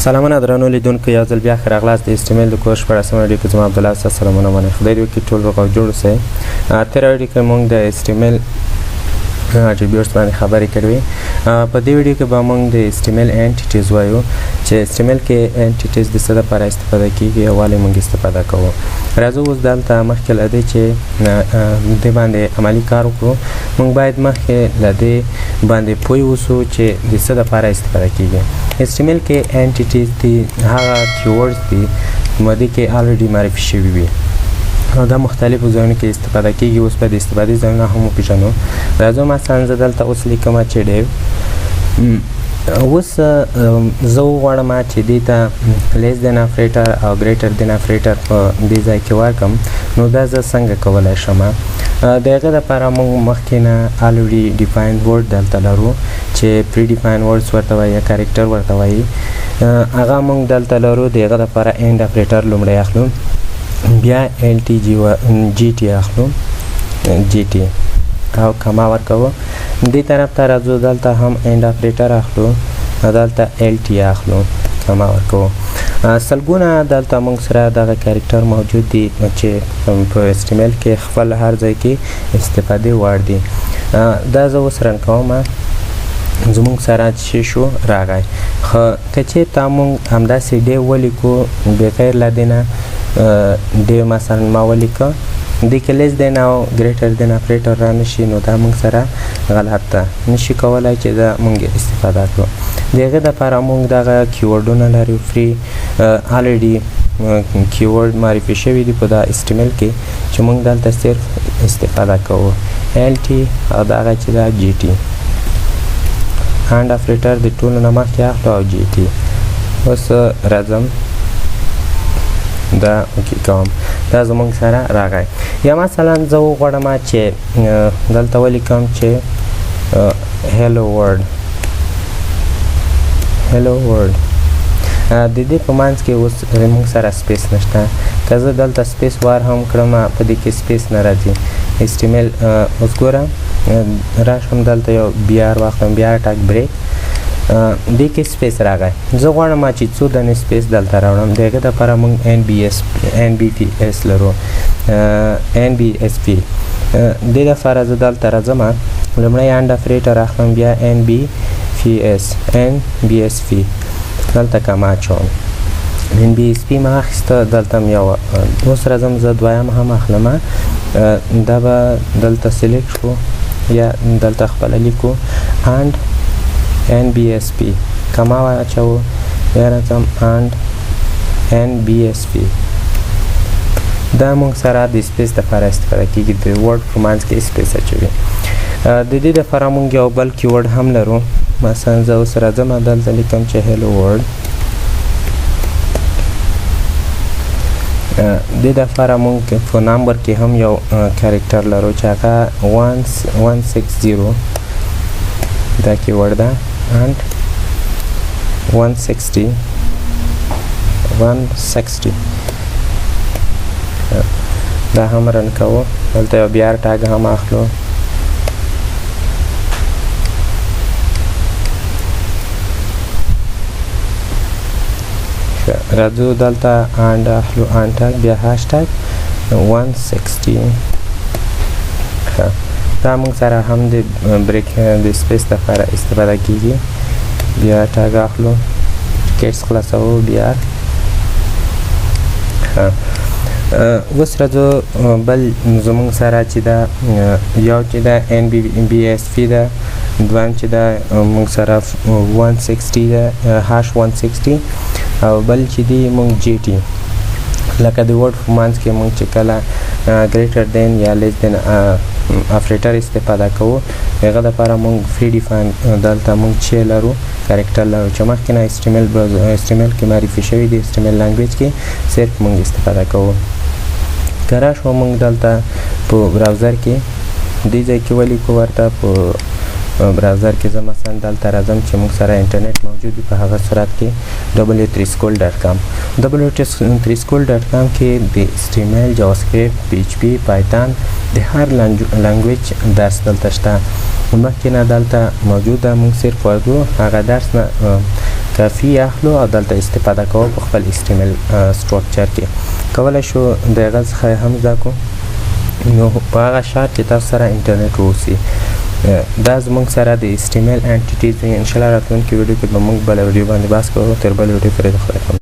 سلامونه درنو لیدونکو، یو ځل بیا ښه راغلاست د HTML د کورس په 18مه ویډیو کې زما عبدالله ستاسو سلامونه منئ. خدای دې وکړي ټول روغ او جوړ اوسئ. تېره ویډیو کې موږ د HTML اټریبیوټس باندې خبرې کړې وې. په دې ویډیو کې به موږ د HTML انټیټیز وایو چې HTML کې انټیټیز د څه دپاره استفاده کیږي او ولې موږ استفاده کوو. راځو اوس دلته مخکې له دې چې دې باندې عملي کار وکړو، موږ باید مخکې له دې باندې پوه اوسو چې د څه دپاره استفاده کیږي. HTML کې انټیټیز دي هغه کیورډز دي مودې کې الریډي معرفي شوي وي او دا مختلفو ځایونو کې استفاده کیږي. اوس به د استفادې ځایونه هم وپېژنو. راځو مثلا زه دلته اوس لیکمه چې ډیو. اوس زه وغواړم چې دې ته لیس دین اپریټر او ګریټر دین اپریټر په دې ځای کې ورکړم، نو دا زه څنګه کولی شم؟ د هغې دپاره موږ مخکې نه الریډي ډیفاینډ ورډ دلته لرو چې پری ډیفاینډ ورډس ورته وایي یا کریکټر ورته وایي. هغه موږ دلته لرو. د هغه دپاره اینډ اپریټر لومړی اخلو، بیا جی ټي اخلو، جی ټي او کما ورکوو. دې طرف ته راځو، دلته هم اینډ اپریټر اخلو، دلته ایل ټي اخلو، کما ورکوو. سلګونه دلته موږ سره دغه کریکټر موجود دي چې په HTML کې خپل هر ځای کې استفادې وړ دي. دا زه اوس رن کوم. زموږ سره چې شو راغی. خو که چېرته موږ همداسې ډی ولیکو بغیر له دې نه، ډی مثلا ما ولیکه، دې کې لیس دین او ګریټر دین اپریټر را نشي، نو دا موږ سره غلط ده، نشي کولی چې دا موږ استفاده کړو. د هغې دپاره موږ دغه کیورډونه لرو فري الریډي کیورډ معرفي شوي دي په دا HTML کې چې موږ دلته صرف استفاده کوو. ایل ټي او دغه چې دا جی ټي هانډ اپریټر د ټولو نه مخکې اخلو او جی ټي. اوس راځم دا اوکې کوم. دا زموږ سره راغی. یا مثلا زه وغواړم چې دلته ولیکم چې هیلو ورډ، هیلو ورډ. د دې په منځ کې اوس زموږ سره سپیس نشته. که زه دلته سپیس وار هم کړم په دې کې سپیس نه راځي. HTML اوس ګوره راشم دلته یو بیا واخلم، بیا ټاک بریک، دې کې سپیس راغی. زه غواړم چې څو دانې سپیس دلته راوړم. د هغې دپاره موږ NBS لرو، NBSP. دې دپاره زه دلته راځم، لومړی هانډ اپریټر اخلم، بیا NBSP دلته کما اچوم. NBSP ما اخیسته، دلته م یو. اوس راځم زه دویم هم اخلم، دا به دلته سلیکټ شو یا دلته خپله لیکو and NBSP کما واچوو، بیا راځم and NBSP. دا موږ سره د سپیس دپاره استفاده کیږي، د ورډ په منځ کې سپیس اچوي. د دې دپاره موږ یو بل کیورډ هم لرو. مثلا زه اوس راځم دلته لیکم چې هیلو ورډ. دې دپاره موږ په نمبر کې هم یو کریکټر لرو چې هغه 160 دا کیورډ ده and 160 دا هم رن کوو. دلته یو بیا ټاګ هم اخلو. راځو دلته and اخلو and ټاګ، بیا هاش ټاګ 160. دا موږ سره هم د بریک د سپیس دپاره استفاده کیږي. بیا ټاګ اخلو، ټیکټس خلاصوو، بیا اوس راځو بل زموږ سره چې دا یو چې دا NBSP ده، دویم چې دا موږ سره 160 ده، هاش 160، او بل چې دی موږ جی ټي. لکه د ورډ په منځ کې موږ چې کله ګریټر دین یا لیس دین اپریټر استفاده کوو، هغه دپاره موږ فري ډیفاین دلته موږ چې لرو کریکټر لرو چې مخکې نه HTML کې معرفي شوي دي. HTML لنګویج کې صرف موږ استفاده کوو. که راشو موږ دلته په براوزر کې دې ځای کې ولیکو ورته په براوزر کې زه مثلا دلته راځم چې موږ سره انټرنیټ موجود وي په هغه صورت کې w3school.com w3school.com کې د HTML JavaScript PHP Python د هر لنګویج درس دلته شته. مخکې نه دلته موجوده، موږ صرف وایو هغه درس نه کافي اخلو او دلته استفاده کوو په خپل HTML سټرکچر کې. کولی شو د هغه څخه هم زده کړو نو په هغه شرط چې تاسو سره انټرنیټ واوسي. دا زموږ سره د HTML انټیټیز وي. انشاءالله راتلونکي ویډیو کې به موږ بله ویډیو باندې بحث کوو. تر بلې ویډیو پورې د خدای